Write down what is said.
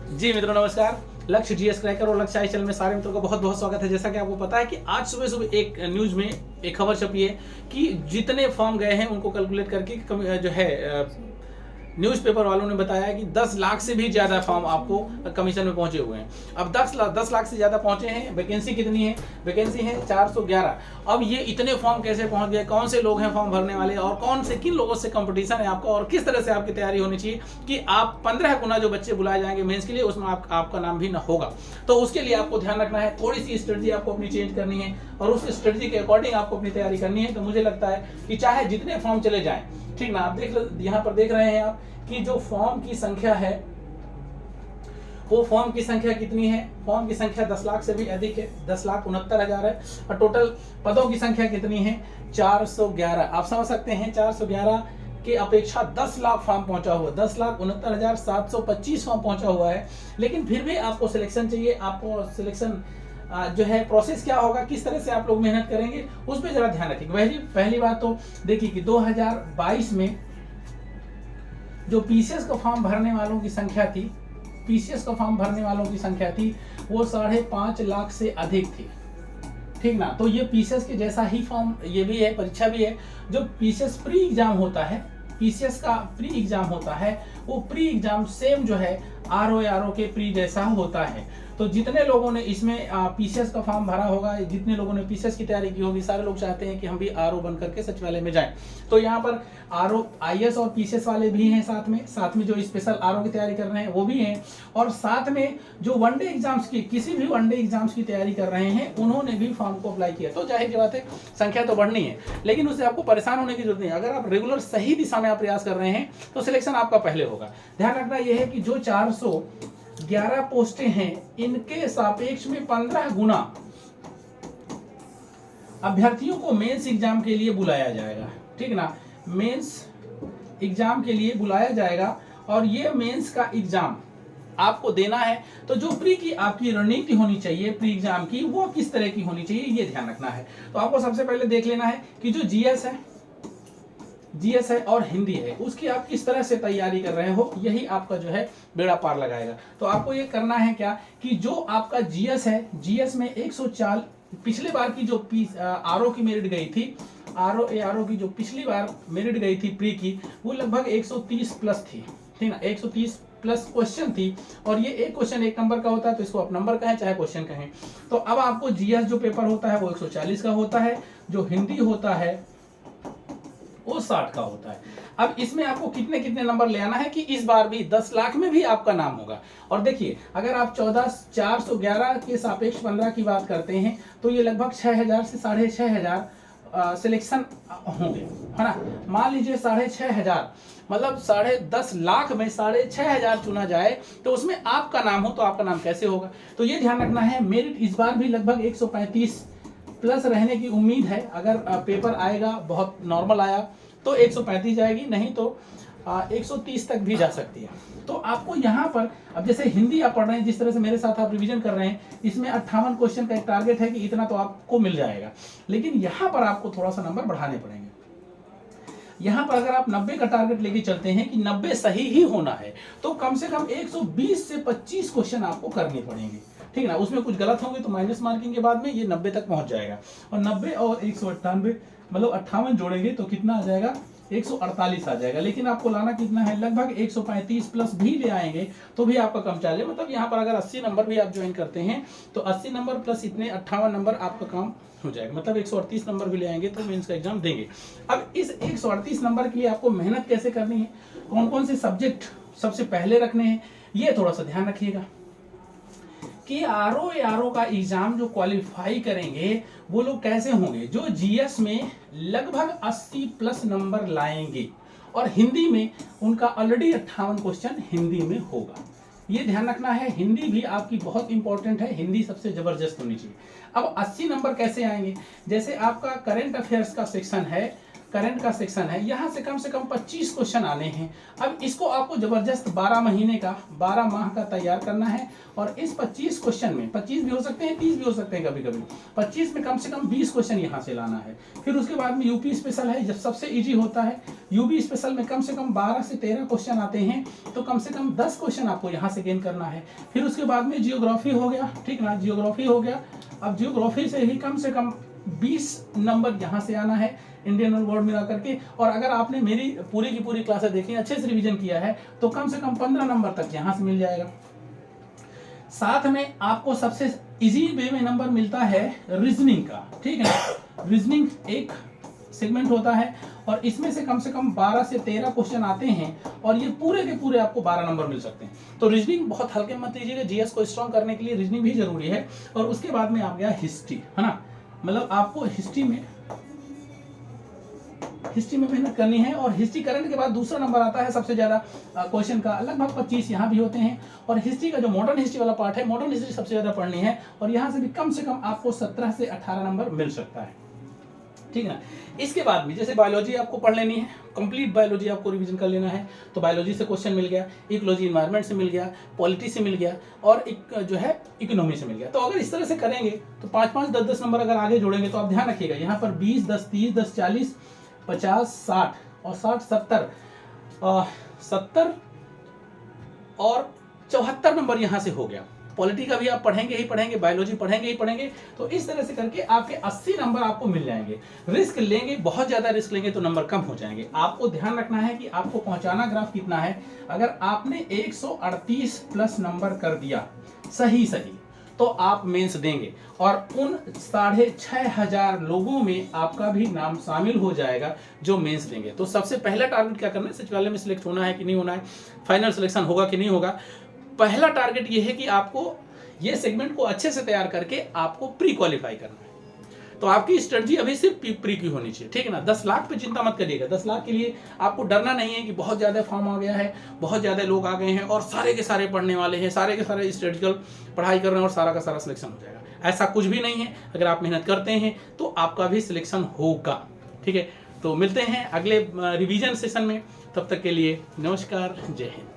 जी मित्रों नमस्कार। लक्ष्य जीएस क्रैकर और लक्ष्य आई चैनल में सारे मित्रों का बहुत बहुत स्वागत है। जैसा कि आपको पता है कि आज सुबह सुबह एक न्यूज में एक खबर छपी है कि जितने फॉर्म गए हैं उनको कैलकुलेट करके जो है न्यूज़पेपर वालों ने बताया कि 10 लाख से भी ज़्यादा फॉर्म आपको कमीशन में पहुंचे हुए हैं। अब 10 लाख से ज़्यादा पहुंचे हैं। वैकेंसी कितनी है? वैकेंसी है 411। अब ये इतने फॉर्म कैसे पहुंच गए, कौन से लोग हैं फॉर्म भरने वाले और कौन से किन लोगों से कंपटीशन है आपका और किस तरह से आपकी तैयारी होनी चाहिए कि आप 15 गुना जो बच्चे बुलाए जाएंगे मेंस के लिए उसमें आपका नाम भी ना होगा। तो उसके लिए आपको ध्यान रखना है, थोड़ी सी स्ट्रेटजी आपको अपनी चेंज करनी है और उस स्ट्रेटजी के अकॉर्डिंग आपको अपनी तैयारी करनी है। तो मुझे लगता है कि चाहे जितने फॉर्म चले जाएं, ठीक ना, आप यहाँ पर देख रहे हैं आप कि जो फॉर्म की संख्या है वो फॉर्म की संख्या कितनी है? फॉर्म की संख्या 10 लाख से भी अधिक है, 10,69,000 है और टोटल पदों की संख्या कितनी है? 411। आप समझ सकते हैं 411 के अपेक्षा 10 लाख फॉर्म पहुंचा हुआ, 10,69,725 फॉर्म पहुंचा हुआ है। लेकिन फिर भी आपको सिलेक्शन चाहिए। आपको सिलेक्शन जो है प्रोसेस क्या होगा, किस तरह से आप लोग मेहनत करेंगे उस पर जरा ध्यान रखिए। पहली बात तो देखिए कि 2022 में जो पीसीएस का फॉर्म भरने वालों की संख्या थी, पीसीएस का फॉर्म भरने वालों की संख्या थी वो 5.5 लाख से अधिक थी, ठीक ना। तो ये पीसीएस के जैसा ही फॉर्म ये भी है, परीक्षा भी है। जो पीसीएस प्री एग्जाम होता है, पीसीएस का प्री एग्जाम होता है, वो प्री एग्जाम सेम जो है आरओ के प्री जैसा होता है। तो जितने लोगों ने इसमें पीसीएस का फॉर्म भरा होगा, जितने लोगों ने पीसीएस की तैयारी की होगी, सारे लोग चाहते हैं कि हम भी आरओ बन करके सचिवालय में जाएं। तो यहाँ पर आरओ आईएएस और पीसीएस वाले भी हैं, साथ में जो स्पेशल आरओ की तैयारी कर रहे हैं वो भी हैं, और साथ में जो वनडे एग्जाम्स की, किसी भी वनडे एग्जाम्स की तैयारी कर रहे हैं उन्होंने भी फॉर्म को अप्लाई किया। तो जाहिर सी बात है संख्या तो बढ़नी है, लेकिन उससे आपको परेशान होने की जरूरत नहीं है। अगर आप रेगुलर सही दिशा में आप प्रयास कर रहे हैं तो सिलेक्शन आपका पहले होगा। ध्यान रखना यह है कि जो 411 पोस्टें हैं इनके सापेक्ष में 15 गुना अभ्यर्थियों को मेंस एग्जाम के लिए बुलाया जाएगा, ठीक ना। मेंस एग्जाम के लिए बुलाया जाएगा और ये मेंस का एग्जाम आपको देना है। तो जो प्री की आपकी रणनीति होनी चाहिए प्री एग्जाम की, वो किस तरह की होनी चाहिए ये ध्यान रखना है। तो आपको सबसे पहले देख लेना है कि जो जीएस है और हिंदी है उसकी आप किस तरह से तैयारी कर रहे हो, यही आपका जो है बेड़ा पार लगाएगा। तो आपको ये करना है क्या कि जो आपका जीएस है, जीएस में 140 पिछले बार की जो आरओ की मेरिट गई थी, आरओ की जो पिछली बार मेरिट गई थी प्री की, वो लगभग 130 प्लस थी, ठीक ना। 130 प्लस क्वेश्चन थी और ये एक क्वेश्चन 1 नंबर का होता है, तो इसको आप नंबर कहें चाहे क्वेश्चन कहें। तो अब आपको जीएस जो पेपर होता है वो 140 का होता है, जो हिंदी होता है वो 60 का होता है। अब इसमें आपको कितने कितने नंबर ले आना है कि इस बार भी 10 लाख में भी आपका नाम होगा। और देखिए अगर आप 411 के सापेक्ष 15 की बात करते हैं तो ये लगभग 6000 से 6500 सिलेक्शन होंगे, है ना। मान लीजिए 6500, मतलब 10.5 लाख में 6500 चुना जाए तो उसमें आपका नाम हो, तो आपका नाम कैसे होगा। तो ये ध्यान रखना है। मेरिट इस बार भी लगभग 135 प्लस रहने की उम्मीद है। अगर पेपर आएगा बहुत नॉर्मल आया तो 135 जाएगी, नहीं तो 130 तक भी जा सकती है। तो आपको यहाँ पर अब जैसे हिंदी आप पढ़ रहे हैं, जिस तरह से मेरे साथ आप रिवीजन कर रहे हैं, इसमें 58 क्वेश्चन का एक टारगेट है कि इतना तो आपको मिल जाएगा, लेकिन यहाँ पर आपको थोड़ा सा नंबर बढ़ाने पड़ेंगे। यहाँ पर अगर आप 90 का टारगेट लेके चलते हैं कि 90 सही ही होना है, तो कम से कम 120 से 25 क्वेश्चन आपको करने पड़ेंगे, ठीक ना। उसमें कुछ गलत होंगे तो माइनस मार्किंग के बाद में ये 90 तक पहुंच जाएगा। और 90 और 198 मतलब 58 जोड़ेंगे तो कितना आ जाएगा? 148 आ जाएगा। लेकिन आपको लाना कितना है? लगभग 135 प्लस भी ले आएंगे तो भी आपका कम चलेगा। मतलब यहाँ पर अगर 80 नंबर भी आप ज्वाइन करते हैं तो 80 नंबर प्लस इतने 58 नंबर आपका काम हो जाएगा। मतलब 138 नंबर भी ले आएंगे तो मेंस का एग्जाम देंगे। अब इस 138 नंबर के लिए आपको मेहनत कैसे करनी है, कौन कौन से सब्जेक्ट सबसे पहले रखने हैं, ये थोड़ा सा ध्यान रखिएगा कि आरओ का एग्जाम जो क्वालिफाई करेंगे वो लोग कैसे होंगे, जो जीएस में लगभग 80 प्लस नंबर लाएंगे और हिंदी में उनका ऑलरेडी 58 क्वेश्चन हिंदी में होगा। ये ध्यान रखना है। हिंदी भी आपकी बहुत इंपॉर्टेंट है, हिंदी सबसे जबरदस्त होनी चाहिए। अब 80 नंबर कैसे आएंगे? जैसे आपका करंट अफेयर्स का सेक्शन है करंट का सेक्शन है, यहाँ से कम 25 क्वेश्चन आने हैं। अब इसको आपको जबरदस्त 12 महीने का 12 माह का तैयार करना है और इस 25 क्वेश्चन में 25 भी हो सकते हैं, 30 भी हो सकते हैं कभी कभी, 25 में कम से कम 20 क्वेश्चन यहाँ से लाना है। फिर उसके बाद में यूपी स्पेशल है, जब सबसे ईजी होता है। यूपी स्पेशल में कम से कम 12 से 13 क्वेश्चन आते हैं, तो कम से कम 10 क्वेश्चन आपको यहाँ से गेन करना है। फिर उसके बाद में जियोग्राफी हो गया, ठीक ना, जियोग्राफी हो गया। अब जियोग्राफी से ही कम से कम 20 नंबर यहाँ से आना है इंडियन वर्ल्ड मिला करके। और अगर आपने मेरी पूरी की पूरी क्लासेस देखी, अच्छे से रिवीजन किया है, तो कम से कम 15 नंबर तक यहाँ से मिल जाएगा। साथ में आपको सबसे इजी वे में नंबर मिलता है रीजनिंग का, ठीक है ना। रीजनिंग एक सेगमेंट होता है और इसमें से कम 12 से 13 क्वेश्चन आते हैं और ये पूरे के पूरे आपको 12 नंबर मिल सकते हैं। तो रीजनिंग बहुत हल्के मत लीजिएगा, जीएस को स्ट्रॉन्ग करने के लिए रीजनिंग भी जरूरी है। और उसके बाद में आ गया हिस्ट्री, है ना, मतलब आपको हिस्ट्री में मेहनत करनी है। और हिस्ट्री करंट के बाद दूसरा नंबर आता है सबसे ज्यादा क्वेश्चन का, लगभग 25 यहाँ भी होते हैं। और हिस्ट्री का जो मॉडर्न हिस्ट्री वाला पार्ट है, मॉडर्न हिस्ट्री सबसे ज्यादा पढ़नी है और यहाँ से भी कम आपको 17 से 18 नंबर मिल सकता है, ठीक है ना। इसके बाद भी जैसे बायोलॉजी आपको पढ़ लेनी है, कंप्लीट बायोलॉजी आपको रिवीजन कर लेना है, तो बायोलॉजी से क्वेश्चन मिल गया, इकोलॉजी इन्वायरमेंट से मिल गया, पॉलिटी से मिल गया और एक जो है इकोनॉमी से मिल गया। तो अगर इस तरह से करेंगे तो 5-5, 10-10 नंबर अगर आगे जोड़ेंगे तो आप ध्यान रखिएगा, यहाँ पर 20, 10, 30, 10, 40, 50, 60 और 60, 70 और 74 नंबर यहाँ से हो गया। पॉलिटी का भी आप पढ़ेंगे ही पढ़ेंगे, बायोलॉजी पढ़ेंगे ही पढ़ेंगे, तो इस तरह से करके आपके 80 नंबर आपको मिल जाएंगे। रिस्क लेंगे, बहुत ज्यादा रिस्क लेंगे तो नंबर कम हो जाएंगे। आपको ध्यान रखना है कि आपको पहुंचाना ग्राफ कितना है। अगर आपने 138 प्लस नंबर कर दिया सही तो आप मेंस देंगे और उन 6500 लोगों में आपका भी नाम शामिल हो जाएगा जो मेंस देंगे। तो सबसे पहला टारगेट क्या करना है, सचिवालय में सिलेक्ट होना है कि नहीं होना है, फाइनल सिलेक्शन होगा कि नहीं होगा। पहला टारगेट ये है कि आपको ये सेगमेंट को अच्छे से तैयार करके आपको प्री क्वालिफाई करना है। तो आपकी स्ट्रेटजी अभी सिर्फ प्री की होनी चाहिए, ठीक है ना। 10 लाख पे चिंता मत करिएगा। 10 लाख के लिए आपको डरना नहीं है कि बहुत ज्यादा फॉर्म आ गया है, बहुत ज्यादा लोग आ गए हैं और सारे के सारे पढ़ने वाले हैं, सारे के सारे स्ट्रेटजिकल पढ़ाई कर रहे हैं और सारा का सारा सिलेक्शन हो जाएगा। ऐसा कुछ भी नहीं है। अगर आप मेहनत करते हैं तो आपका भी सिलेक्शन होगा, ठीक है। तो मिलते हैं अगले रिवीजन सेशन में, तब तक के लिए नमस्कार, जय हिंद।